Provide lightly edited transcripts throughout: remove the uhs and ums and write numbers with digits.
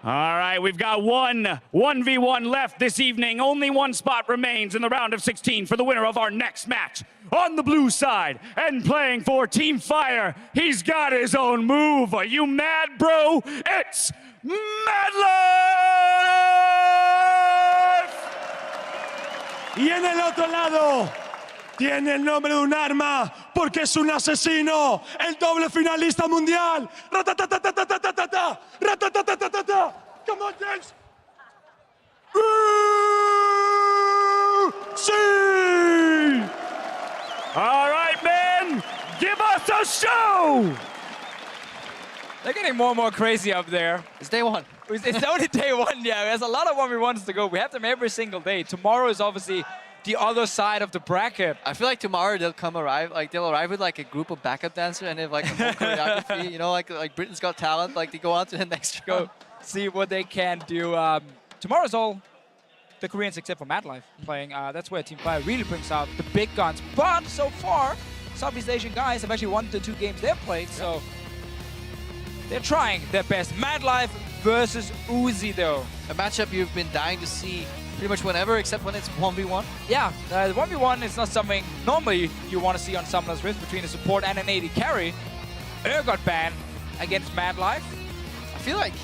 All right, we've got 1v1 left this evening. Only one spot remains in the round of 16 for the winner of our next match. On the blue side and playing for Team Fire, he's got his own move. Are you mad, bro? It's MadLife! Y en el otro lado tiene el nombre de un arma porque es un asesino, el doble finalista mundial. Ratatatatatatatata, ratatatatata. Come on, James. Sí. All right, man, give us a show! They're getting more and more crazy up there. It's day one. It's only day one, yeah. There's a lot of 1v1s to go. We have them every single day. Tomorrow is obviously the other side of the bracket. I feel like tomorrow they'll arrive with like a group of backup dancers and have like a whole choreography, you know, like Britain's Got Talent, like they go on to the next round. Go see what they can do. Tomorrow's all the Koreans except for MadLife playing. That's where Team Fire really brings out the big guns. But so far, Southeast Asian guys have actually won the 2 games they've played, so they're trying their best. MadLife versus Uzi, though. A matchup you've been dying to see pretty much whenever, except when it's 1v1. Yeah, the 1v1 is not something normally you want to see on Summoner's Rift between a support and an AD carry. Got banned against MadLife. I feel like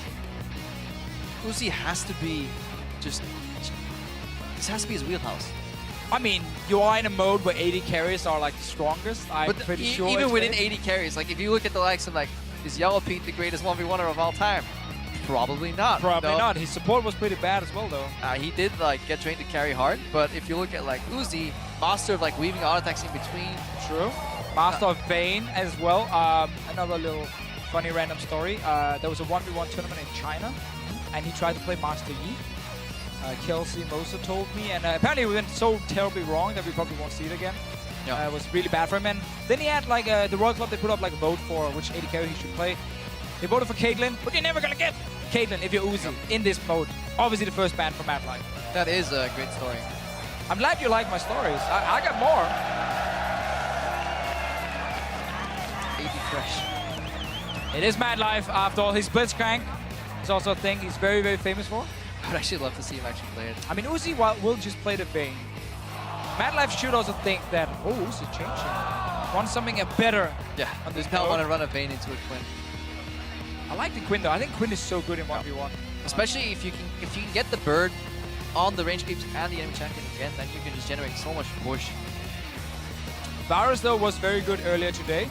Uzi has to be this has to be his wheelhouse. I mean, you are in a mode where AD carries are like the strongest. I'm pretty sure. Even within AD carries, like if you look at the likes of like, is Yellow Pete the greatest 1v1er of all time? Probably not. Probably not. His support was pretty bad as well, though. He did like get trained to carry hard, but if you look at like Uzi, master of like weaving auto attacks in between. True. Master of Vayne as well. Another little funny random story. There was a 1v1 tournament in China, and he tried to play Master Yi. Kelsey Moser told me, and apparently it went so terribly wrong that we probably won't see it again. Yeah. It was really bad for him. And then he had like the Royal Club, they put up like a vote for which AD carry he should play. They voted for Caitlyn, but you're never gonna get Caitlyn if you're Uzi in this mode. Obviously the first ban for MadLife. That is a great story. I'm glad you like my stories. I got more. AD fresh. It is MadLife after all. His Blitzcrank is also a thing he's very, very famous for. I would actually love to see him actually play it. I mean, Uzi will just play the Vayne. MadLife should also think that, oh, Uzi changing. Want something better. Yeah, on this not mode. want to run a Vayne into a Quinn. I like the Quinn though. I think Quinn is so good in 1v1. Especially if you can get the bird on the range creeps and the enemy champion again, then you can just generate so much push. Varus though was very good earlier today.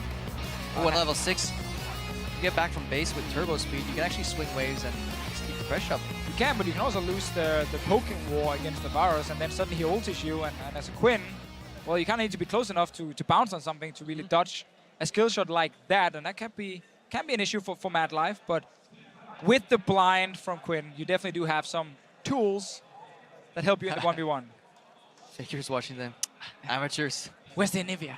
Oh, at level 6, you get back from base with turbo speed, you can actually swing waves and just keep the pressure up. You can, but you can also lose the poking war against the Varus, and then suddenly he ultis you, and as a Quinn, well, you kind of need to be close enough to bounce on something to really dodge a skill shot like that, and that can be an issue for MadLife, but with the blind from Quinn, you definitely do have some tools that help you in the 1v1. Fakers watching them. Amateurs. Where's the Nivea?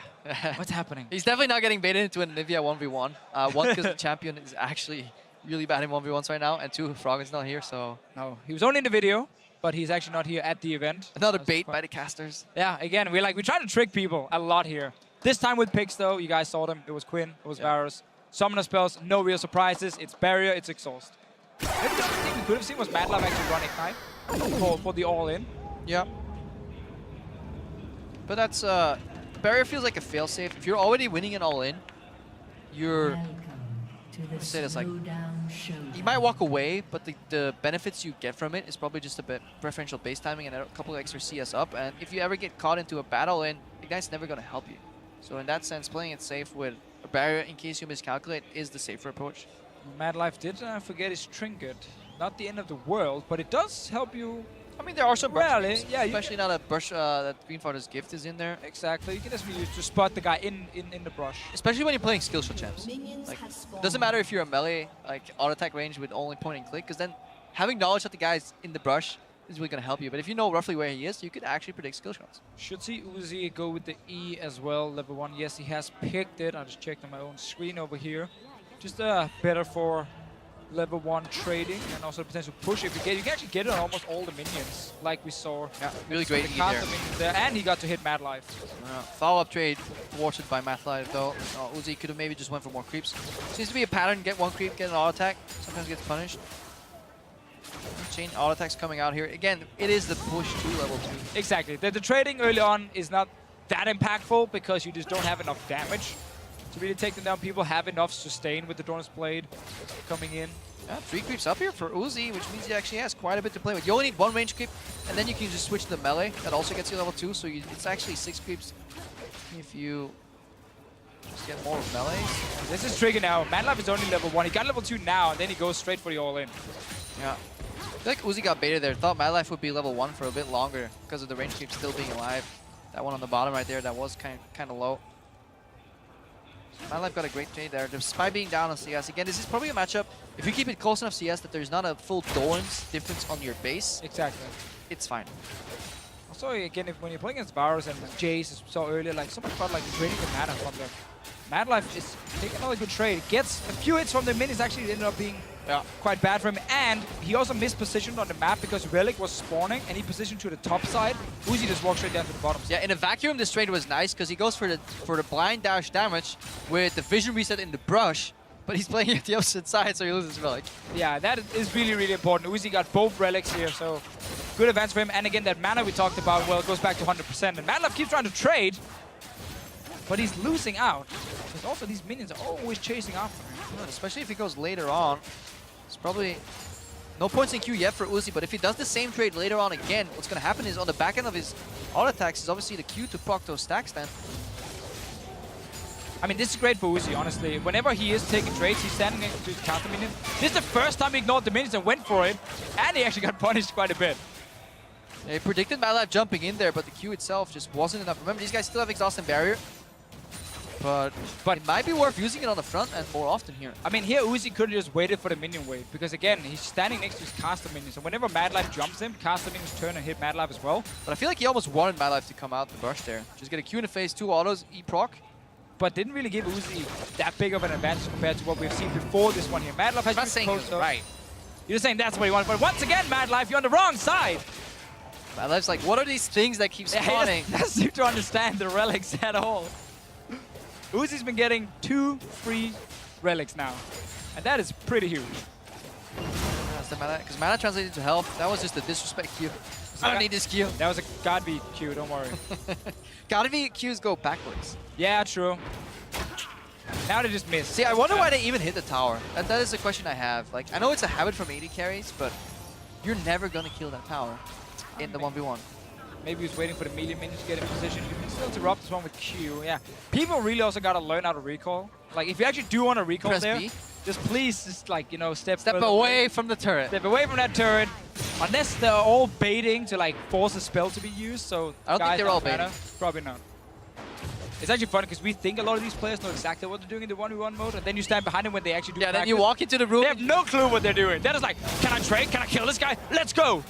What's happening? He's definitely not getting baited into a Nivea 1v1. One, because the champion is actually really bad in 1v1s right now, and 2, Froggen's not here, so... No, he was only in the video, but he's actually not here at the event. Another bait by the casters. Yeah, again, we're trying to trick people a lot here. This time with picks, though, you guys saw them. It was Quinn, it was Varus. Summoner spells, no real surprises. It's Barrier, it's Exhaust. Maybe the only thing we could have seen was MadLife actually run Ignite for the all-in. Yeah. But that's... Barrier feels like a failsafe. If you're already winning an all-in, you're... Let's say this, like... You might walk away, but the benefits you get from it is probably just a bit preferential base timing and a couple of extra CS up. And if you ever get caught into a bad all-in, Ignite's never going to help you. So in that sense, playing it safe with a Barrier in case you miscalculate is the safer approach. MadLife did forget his Trinket. Not the end of the world, but it does help you. I mean, there are some brushes, yeah, especially now that brush that Greenfather's gift is in there. Exactly, you can just use to spot the guy in the brush. Especially when you're playing skill shot champs. Like, it doesn't matter if you're a melee, like auto attack range with only point and click, because then having knowledge that the guy's in the brush is really going to help you. But if you know roughly where he is, you could actually predict skill shots. Should see Uzi go with the E as well, level 1. Yes, he has picked it. I just checked on my own screen over here. Just better for level 1 trading and also the potential push. If you can actually get it on almost all the minions, like we saw. Yeah, really great E there. And he got to hit MadLife. Follow-up trade thwarted by MadLife though. Uzi could have maybe just went for more creeps. Seems to be a pattern: get one creep, get an auto attack. Sometimes gets punished. Chain auto attacks coming out here. Again, it is the push to level 2. Exactly. The trading early on is not that impactful because you just don't have enough damage to really take them down. People have enough sustain with the Dornus Blade coming in. Yeah, 3 creeps up here for Uzi, which means he actually has quite a bit to play with. You only need 1 range creep, and then you can just switch to the melee. That also gets you level 2, so it's actually 6 creeps if you just get more melees. This is tricky now. MadLife is only level 1. He got level 2 now, and then he goes straight for the all-in. Yeah. I feel like Uzi got baited there. Thought MadLife would be level 1 for a bit longer because of the range creep still being alive. That one on the bottom right there, that was kind of low. MadLife got a great trade there, despite being down on CS. Again, this is probably a matchup, if you keep it close enough CS that there's not a full Doran's difference on your base, Exactly. it's fine. Also, again, when you're playing against Varus and Jace, as we saw earlier, like so much about like draining the mana from them. MadLife is taking another good trade. Gets a few hits from the minions, actually ended up being quite bad for him. And he also mispositioned on the map because Relic was spawning and he positioned to the top side. Uzi just walked straight down to the bottom side. Yeah, in a vacuum, this trade was nice because he goes for the blind dash damage with the vision reset in the brush, but he's playing at the opposite side, so he loses Relic. Yeah, that is really, really important. Uzi got both relics here, so good advance for him. And again, that mana we talked about, well, it goes back to 100%. And MadLife keeps trying to trade, but he's losing out. Because also these minions are always chasing after him. Yeah, especially if he goes later on. It's probably no points in Q yet for Uzi, but if he does the same trade later on again, what's going to happen is on the back end of his auto attacks is obviously the Q to proc those stacks then. I mean, this is great for Uzi, honestly. Whenever he is taking trades, he's standing next to his counter minion. This is the first time he ignored the minions and went for it, and he actually got punished quite a bit. Yeah, he predicted MadLife jumping in there, but the Q itself just wasn't enough. Remember, these guys still have exhaust and barrier, but it might be worth using it on the front end more often here. I mean, here Uzi could have just waited for the minion wave, because again, he's standing next to his caster minion, so whenever MadLife jumps him, caster minions turn and hit MadLife as well. But I feel like he almost wanted MadLife to come out the brush there. Just get a Q in the face, 2 autos, E-proc. But didn't really give Uzi that big of an advantage compared to what we've seen before this one here. MadLife has I'm not been saying he was close, right. You're just saying that's what he wanted, but once again, MadLife, you're on the wrong side. MadLife's like, what are these things that keep spawning? He doesn't seem to understand the relics at all. Uzi's been getting 2 free relics now, and that is pretty huge. That's the mana, because mana translated to health. That was just a disrespect Q. I don't need this Q. That was a God beat Q, don't worry. Gotta be Qs go backwards. Yeah, true. Now they just missed. See, I wonder why they even hit the tower. That is a question I have. Like, I know it's a habit from AD carries, but you're never gonna kill that tower in the 1v1. Maybe he was waiting for the melee minion to get in position. You can still interrupt this one with Q. Yeah. People really also gotta learn how to recall. Like, if you actually do want to recall Press there, B. just please, just like, you know, step Step further away from the turret. Step away from that turret. Unless they're all baiting to like force a spell to be used. So I don't think guys they're all don't matter. baiting. Probably not. It's actually funny because we think a lot of these players know exactly what they're doing in the 1v1 mode, and then you stand behind them when they actually do Yeah, then practice. you walk into the room. They have no clue what they're doing. They're just like, can I trade? Can I kill this guy? Let's go!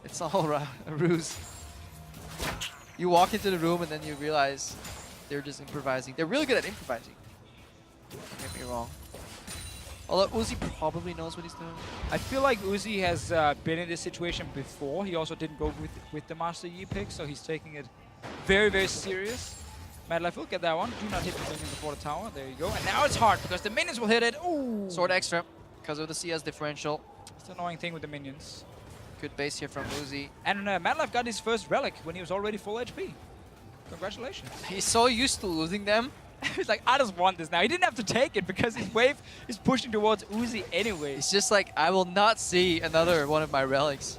It's all a ruse. You walk into the room and then you realize they're just improvising. They're really good at improvising. Don't get me wrong. Although Uzi probably knows what he's doing. I feel like Uzi has been in this situation before. He also didn't go with the Master Yi pick, so he's taking it very, very serious. MadLife will get that one. Do not hit the minion before the tower. There you go. And now it's hard because the minions will hit it. Ooh! Sword extra because of the CS differential. It's the annoying thing with the minions. Good base here from Uzi. And MadLife got his first relic when he was already full HP. Congratulations. He's so used to losing them. He's like, I just want this now. He didn't have to take it because his wave is pushing towards Uzi anyway. It's just like, I will not see another one of my relics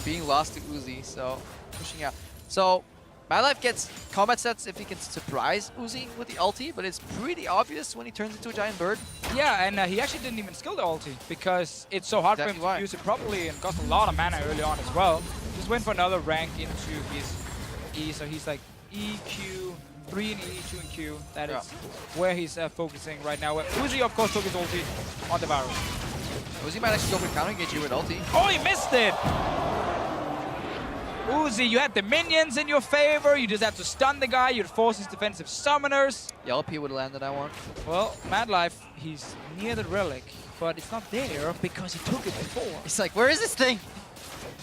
being lost to Uzi, so pushing out. So MadLife gets combat sets if he can surprise Uzi with the ulti, but it's pretty obvious when he turns into a giant bird. Yeah, and he actually didn't even skill the ulti because it's so hard for him to use it properly and cost a lot of mana early on as well. Just went for another rank into his E, so he's like E, Q, 3 in E, 2 in Q. That is where he's focusing right now. Uzi, of course, took his ulti on the Varus. Uzi might actually go for counter engage you with ulti. Oh, he missed it! Uzi, you had the minions in your favor. You just have to stun the guy. You'd force his defensive summoners. The LP would have landed that one. Well, MadLife, he's near the relic, but it's not there because he took it before. It's like, where is this thing?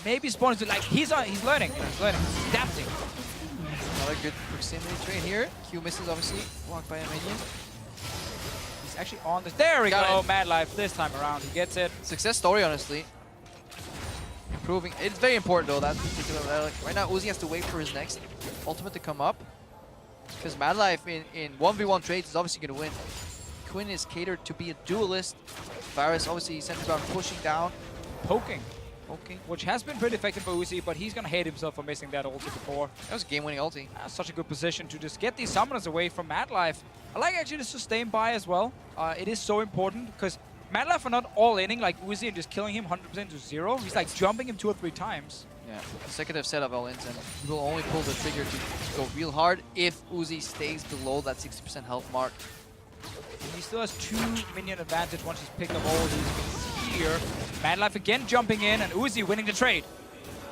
Maybe spawners to like he's learning. He's adapting. Another good proximity trade here. Q misses obviously. Blocked by a minion. He's actually on this. There we Got go. it. MadLife this time around. He gets it. Success story, honestly. Improving. It's very important, though, that particular relic. Right now, Uzi has to wait for his next ultimate to come up. Because MadLife in 1v1 trades is obviously going to win. Quinn is catered to be a duelist. Varus obviously centers around pushing down. Poking. Okay. Which has been pretty effective for Uzi, but he's going to hate himself for missing that ulti before. That was a game-winning ulti. Such a good position to just get these summoners away from MadLife. I like actually the sustain buy as well. It is so important because MadLife are not all inning like Uzi and just killing him 100% to 0. He's like jumping him 2 or 3 times. Yeah, consecutive set of all-ins, and he will only pull the trigger to go real hard if Uzi stays below that 60% health mark. And he still has 2 minion advantage once he's picked up all these minions here. MadLife again jumping in, and Uzi winning the trade.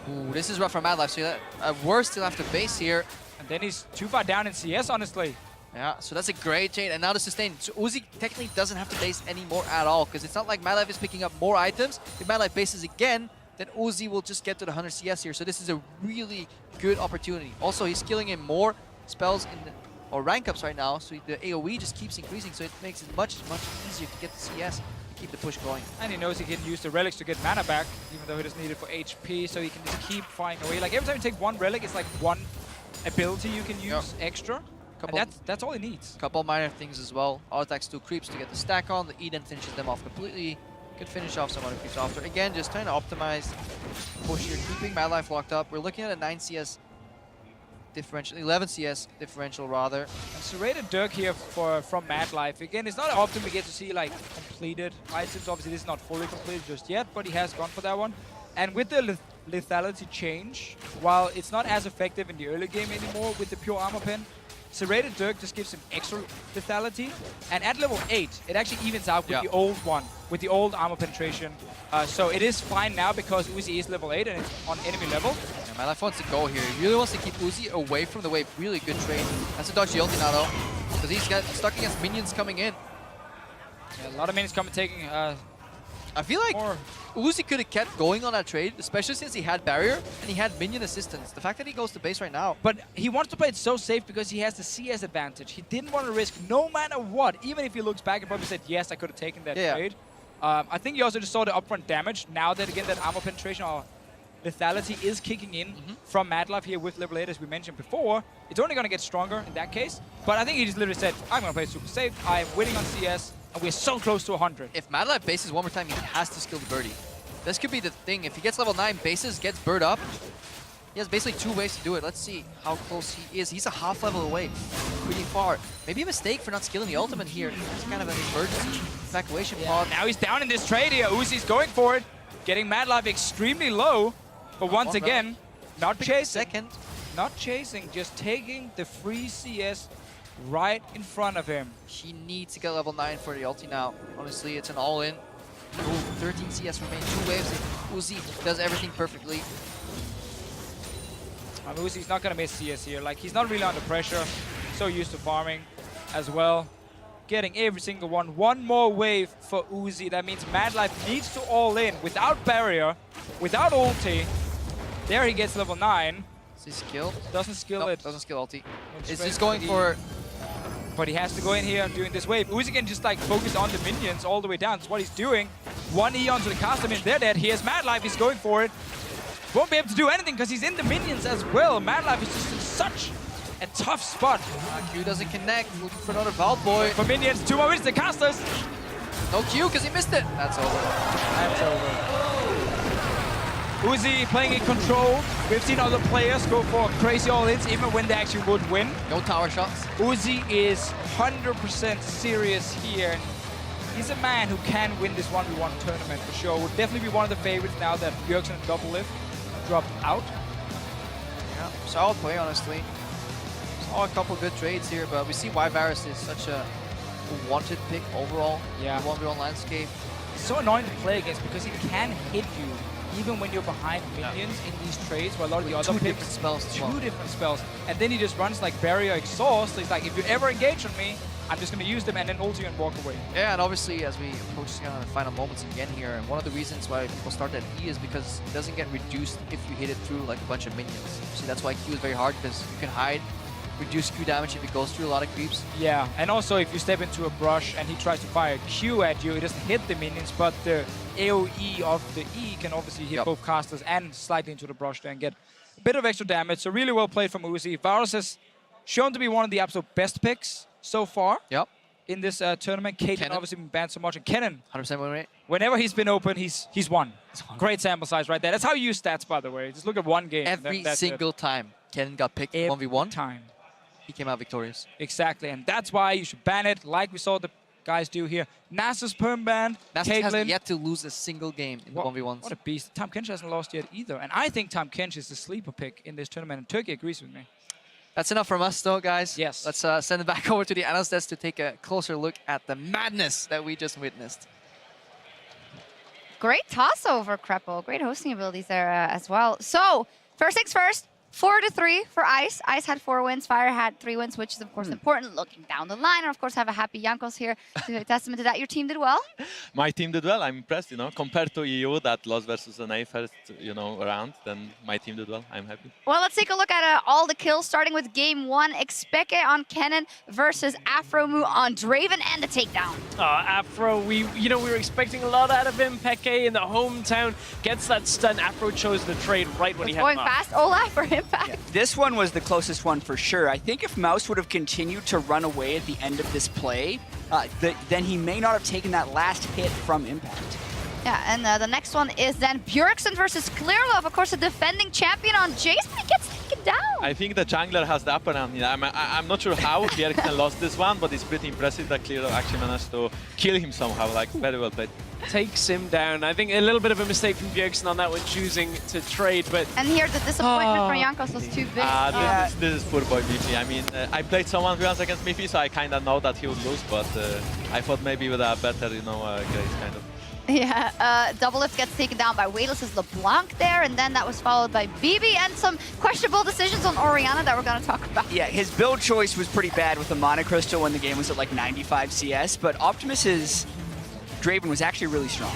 Ooh, this is rough for MadLife, so at worst he'll have to base here. And then he's too far down in CS, honestly. Yeah, so that's a great trade, and now the sustain. So Uzi technically doesn't have to base anymore at all, because it's not like MadLife is picking up more items. If MadLife bases again, then Uzi will just get to the 100 CS here, so this is a really good opportunity. Also, he's skilling in more spells in the, or rank ups right now, so the AoE just keeps increasing, so it makes it much easier to get the CS, keep the push going. And he knows he can use the relics to get mana back, even though he doesn't need it for HP, so he can just keep flying away. Like every time you take 1 relic, it's like 1 ability you can use extra. And that's all he needs. Couple minor things as well. Auto attacks 2 creeps to get the stack on. The E then finishes them off completely. Could finish off some other creeps after. Again, just trying to optimize push here, keeping MadLife locked up. We're looking at a 9 CS differential, 11 CS differential rather. And serrated Dirk here from MadLife. Again, it's not often we get to see like completed items. Obviously, this is not fully completed just yet, but he has gone for that one. And with the lethality change, while it's not as effective in the early game anymore with the pure armor pen, serrated Dirk just gives him extra lethality, and at level 8, it actually evens out with the old one, with the old armor penetration. So it is fine now because Uzi is level 8 and it's on enemy level. Yeah, MadLife wants to go here. He really wants to keep Uzi away from the wave. Really good trade. Has to dodge the ulti now though, because he's stuck against minions coming in. Yeah, a lot of minions coming taking I feel like more. Uzi could have kept going on that trade, especially since he had barrier and he had minion assistance. The fact that he goes to base right now. But he wants to play it so safe because he has the CS advantage. He didn't want to risk no matter what. Even if he looks back and probably said, yes, I could have taken that trade. I think he also just saw the upfront damage. Now that, again, that armor penetration or lethality is kicking in from MadLife here with level 8, as we mentioned before. It's only going to get stronger in that case. But I think he just literally said, I'm going to play super safe. I'm winning on CS. And we're so close to 100. If MadLife bases one more time, he has to skill the birdie. This could be the thing. If he gets level 9 bases, gets bird up, he has basically 2 ways to do it. Let's see how close he is. He's a half level away. Pretty far. Maybe a mistake for not skilling the ultimate here. It's kind of an emergency evacuation pod. Now he's down in this trade here. Uzi's going for it. Getting MadLife extremely low. But once again, not chasing. Not chasing, just taking the free CS right in front of him. He needs to get level 9 for the ulti now. Honestly, it's an all-in. 13 CS remain, 2 waves. Uzi does everything perfectly. I mean, Uzi's not going to miss CS here. Like, he's not really under pressure. So used to farming as well. Getting every single one. One more wave for Uzi. That means MadLife needs to all in without barrier, without ulti. There he gets level 9. Is he skilled? Doesn't skill it. Doesn't skill ulti. It's just going for... But he has to go in here and doing this wave. Uzi can just like focus on the minions all the way down. That's what he's doing. 1 E onto the caster minion. They're dead. He has MadLife. He's going for it. Won't be able to do anything because he's in the minions as well. MadLife is just in such a tough spot. Q doesn't connect. Looking for another Vault Boy. For minions, 2 more minutes. The casters. No Q because he missed it. That's over. That's over. Uzi playing in control. We've seen other players go for crazy all-ins even when they actually would win. No tower shots. Uzi is 100% serious here. And he's a man who can win this 1v1 tournament for sure. Would definitely be one of the favorites now that Bjergsen and Doublelift dropped out. Yeah, solid play, honestly. Saw a couple good trades here, but we see why Varus is such a wanted pick overall in the 1v1 landscape. It's so annoying to play against because he can hit you even when you're behind minions in these trades where a lot of the other picks different spells as well. 2 different spells. And then he just runs like barrier exhaust. So he's like, if you ever engage on me, I'm just going to use them and then ulti and walk away. Yeah, and obviously as we approach the final moments again here, and one of the reasons why people start that E is because it doesn't get reduced if you hit it through like a bunch of minions. See, that's why Q is very hard because you can hide reduce Q damage if it goes through a lot of creeps. Yeah, and also if you step into a brush and he tries to fire a Q at you, it doesn't hit the minions, but the AoE of the E can obviously hit both casters and slightly into the brush there and get a bit of extra damage. So really well played from Uzi. Varus has shown to be one of the absolute best picks so far in this tournament. Caitlyn obviously been banned so much, and Kennen, 100% win rate. whenever he's been open, he's won. Great sample size right there. That's how you use stats, by the way. Just look at one game. Every single time Kennen got picked 1v1, time. he came out victorious. Exactly, and that's why you should ban it, like we saw the guys do here. Nasus perm ban. Nasus hasn't yet to lose a single game in the 1v1s. What a beast. Tom Kench hasn't lost yet either, and I think Tom Kench is the sleeper pick in this tournament, and Turkey agrees with me. That's enough from us, though, guys. Yes. Let's send it back over to the analyst desk to take a closer look at the madness that we just witnessed. Great toss over, Kreppel. Great hosting abilities there as well. So, first things first, 4-3 for Ice. Ice had 4 wins, Fire had 3 wins, which is, of course, important looking down the line. And, of course, have a happy Jankos here. To testament to that, your team did well. My team did well. I'm impressed, compared to EU that lost versus an A first, round, then my team did well. I'm happy. Well, let's take a look at all the kills, starting with game 1. Expeke on Kennen versus Afromu on Draven, and the takedown. Afro, we were expecting a lot out of him. Peke in the hometown gets that stun. Afro chose the trade right when he had going buff. fast, Olaf for impact. Yeah, this one was the closest one for sure. I think if Mouse would have continued to run away at the end of this play, then he may not have taken that last hit from impact. Yeah, and the next one is then Bjergsen versus Clearlove, of course, a defending champion on Jace, but he gets taken down. I think the jungler has the upper hand. I'm not sure how Bjergsen lost this one, but it's pretty impressive that Clearlove actually managed to kill him somehow. Like, very well played. Takes him down. I think a little bit of a mistake from Bjergsen on that one, choosing to trade, but... And here the disappointment from Jankos was too big. This is poor boy Miffy. I mean, I played someone once against Miffy, so I kind of know that he would lose, but I thought maybe with a better, Grace kind of. Yeah, Doublelift gets taken down by Weightless's LeBlanc there, and then that was followed by BB and some questionable decisions on Orianna that we're going to talk about. Yeah, his build choice was pretty bad with the Mana Crystal when the game was at like 95 CS, but Optimus's Draven was actually really strong.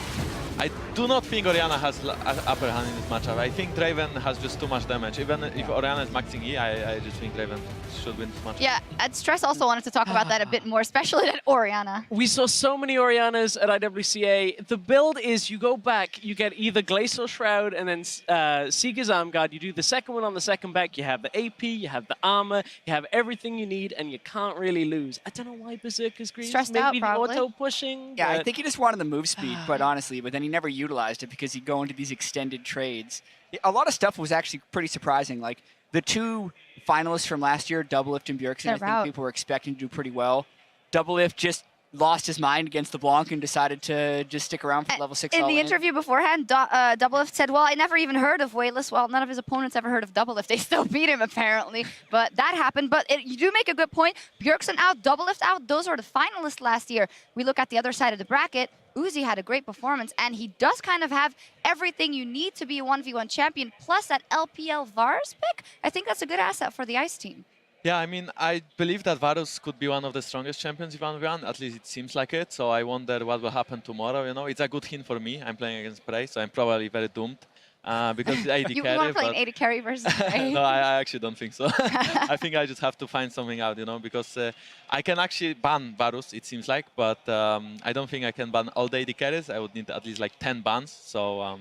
I do not think Orianna has upper hand in this matchup. I think Draven has just too much damage. Even if Orianna is maxing E, I just think Draven should win this matchup. Yeah, and Stress also wanted to talk about that a bit more, especially at Orianna. We saw so many Oriannas at IWCA. The build is you go back, you get either Glacial Shroud and then Seeker's Arm Guard. You do the second one on the second back. You have the AP, you have the armor, you have everything you need, and you can't really lose. I don't know why Berserker's green. Stressed Maybe out, the probably. auto pushing. Yeah, I think he just wanted the move speed, quite honestly, but then he never utilized it because he'd go into these extended trades. A lot of stuff was actually pretty surprising. Like the 2 finalists from last year, Doublelift and Bjergsen, I think people were expecting to do pretty well. Doublelift just lost his mind against the Blanc and decided to just stick around for level 6. In the interview beforehand, Doublelift said, well, I never even heard of Weightless. Well, none of his opponents ever heard of Doublelift. They still beat him, apparently. But that happened. But you do make a good point. Bjergsen out, Doublelift out. Those are the finalists last year. We look at the other side of the bracket. Uzi had a great performance, and he does kind of have everything you need to be a 1v1 champion, plus that LPL Varus pick. I think that's a good asset for the Ice team. Yeah, I mean, I believe that Varus could be one of the strongest champions in 1v1, at least it seems like it, so I wonder what will happen tomorrow, It's a good hint for me. I'm playing against Prey, so I'm probably very doomed. Because it's AD You carry. want to play an AD carry versus Prey? No, I actually don't think so. I think I just have to find something out, because I can actually ban Varus, it seems like, but I don't think I can ban all the AD carries. I would need at least like 10 bans, so...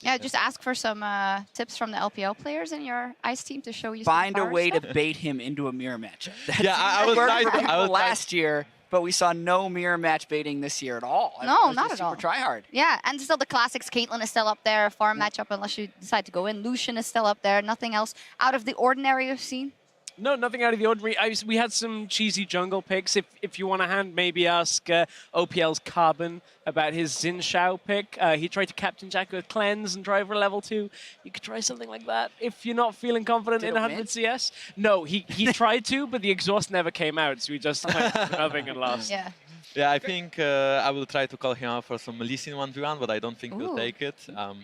Yeah, just ask for some tips from the LPL players in your Ice team to show you Find some a way stuff. to bait him into a mirror match. Yeah, I was trying last year, but we saw no mirror match baiting this year at all. No, not at all. Super try hard. Yeah, and still the classics. Caitlyn is still up there. Farm matchup unless you decide to go in. Lucian is still up there. Nothing else out of the ordinary you've seen. No, nothing out of the ordinary. We had some cheesy jungle picks. If you want a hand, maybe ask OPL's Carbon about his Xin Shao pick. He tried to Captain Jack with Cleanse and Driver level 2. You could try something like that if you're not feeling confident in 100 CS. No, he tried to, but the exhaust never came out, so he just went for nothing and lost. Yeah. Yeah, I think I will try to call him out for some Lee Sin 1v1, but I don't think he'll take it.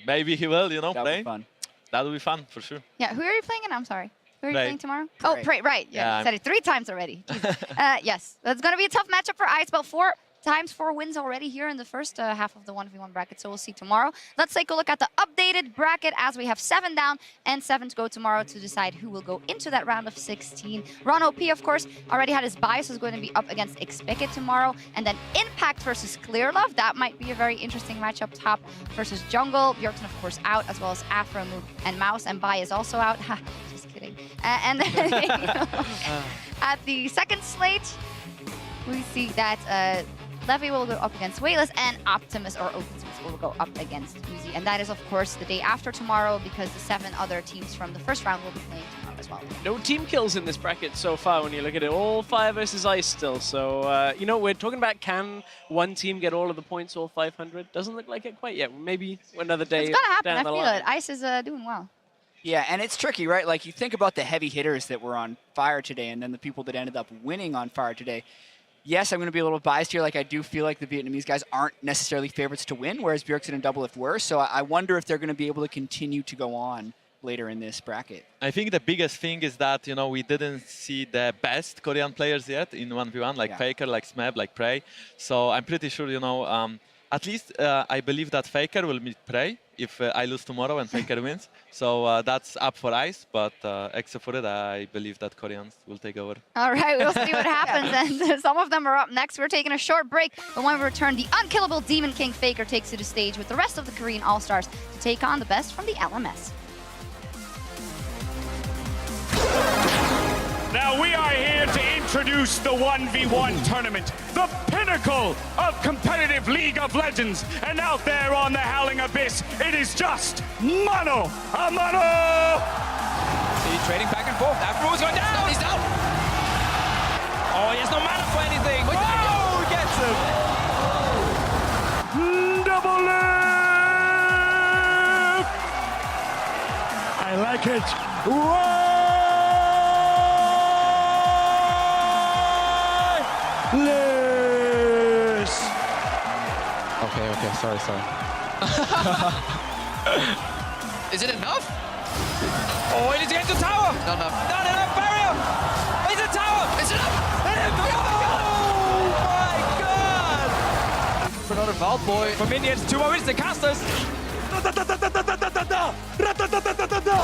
Maybe he will, That'll play. be fun. That'll be fun, for sure. Yeah, who are you playing in? I'm sorry. Who are you Prey. playing tomorrow? Oh, Prey, right. Yeah, Yeah, you said it 3 times already. Yes, that's going to be a tough matchup for Ice, but for times 4 wins already here in the first half of the 1v1 bracket, so we'll see tomorrow. Let's take a look at the updated bracket as we have 7 down and 7 to go tomorrow to decide who will go into that round of 16. Ron OP, of course, already had his bias, is going to be up against Expected tomorrow, and then Impact versus Clearlove. That might be a very interesting matchup. Top versus Jungle. Bjorksen, of course, out, as well as Afro, Moog, and Mouse, and Bai is also out. Just kidding. And then at the second slate, we see that Levy will go up against Wayless, and Optimus or OpenSpace will go up against Uzi. And that is, of course, the day after tomorrow, because the 7 other teams from the first round will be playing tomorrow as well. No team kills in this bracket so far when you look at it. All fire versus ice still. So, you know, we're talking about can one team get all of the points, all 500? Doesn't look like it quite yet. Maybe another day. It's going to happen. Down I the feel line. it. Ice is doing well. Yeah, and it's tricky, right? Like, you think about the heavy hitters that were on Fire today and then the people that ended up winning on Fire today. Yes, I'm going to be a little biased here. Like, I do feel like the Vietnamese guys aren't necessarily favorites to win, whereas Bjorksen and Doublelift were. So I wonder if they're going to be able to continue to go on later in this bracket. I think the biggest thing is that, you know, we didn't see the best Korean players yet in 1v1, like Faker, like Smeb, like Prey. So I'm pretty sure, you know, at least I believe that Faker will meet Prey if I lose tomorrow and Faker wins. So that's up for Ice, but except for it, I believe that Koreans will take over. All right, we'll see what happens. And some of them are up next. We're taking a short break. But when we return, the unkillable Demon King Faker takes to the stage with the rest of the Korean All-Stars to take on the best from the LMS. Now we are here to introduce the 1v1 tournament, the pinnacle of competitive League of Legends. And out there on the Howling Abyss, it is just mano a mano! See, trading back and forth. Afro is going down. He's down. Oh, he has no mana for anything. Oh, he gets him. Double lift! I like it. Whoa! Okay, sorry. Is it enough? Oh, he needs to get to the tower. Not enough. Not enough barrier. He's a tower. Is it enough? Oh my god. For another Vault Boy. For minions, 2 more minutes, the casters. Ra-ta-ta-ta-ta-ta-ta-ta-ta! Ra-ta-ta-ta-ta-ta-ta!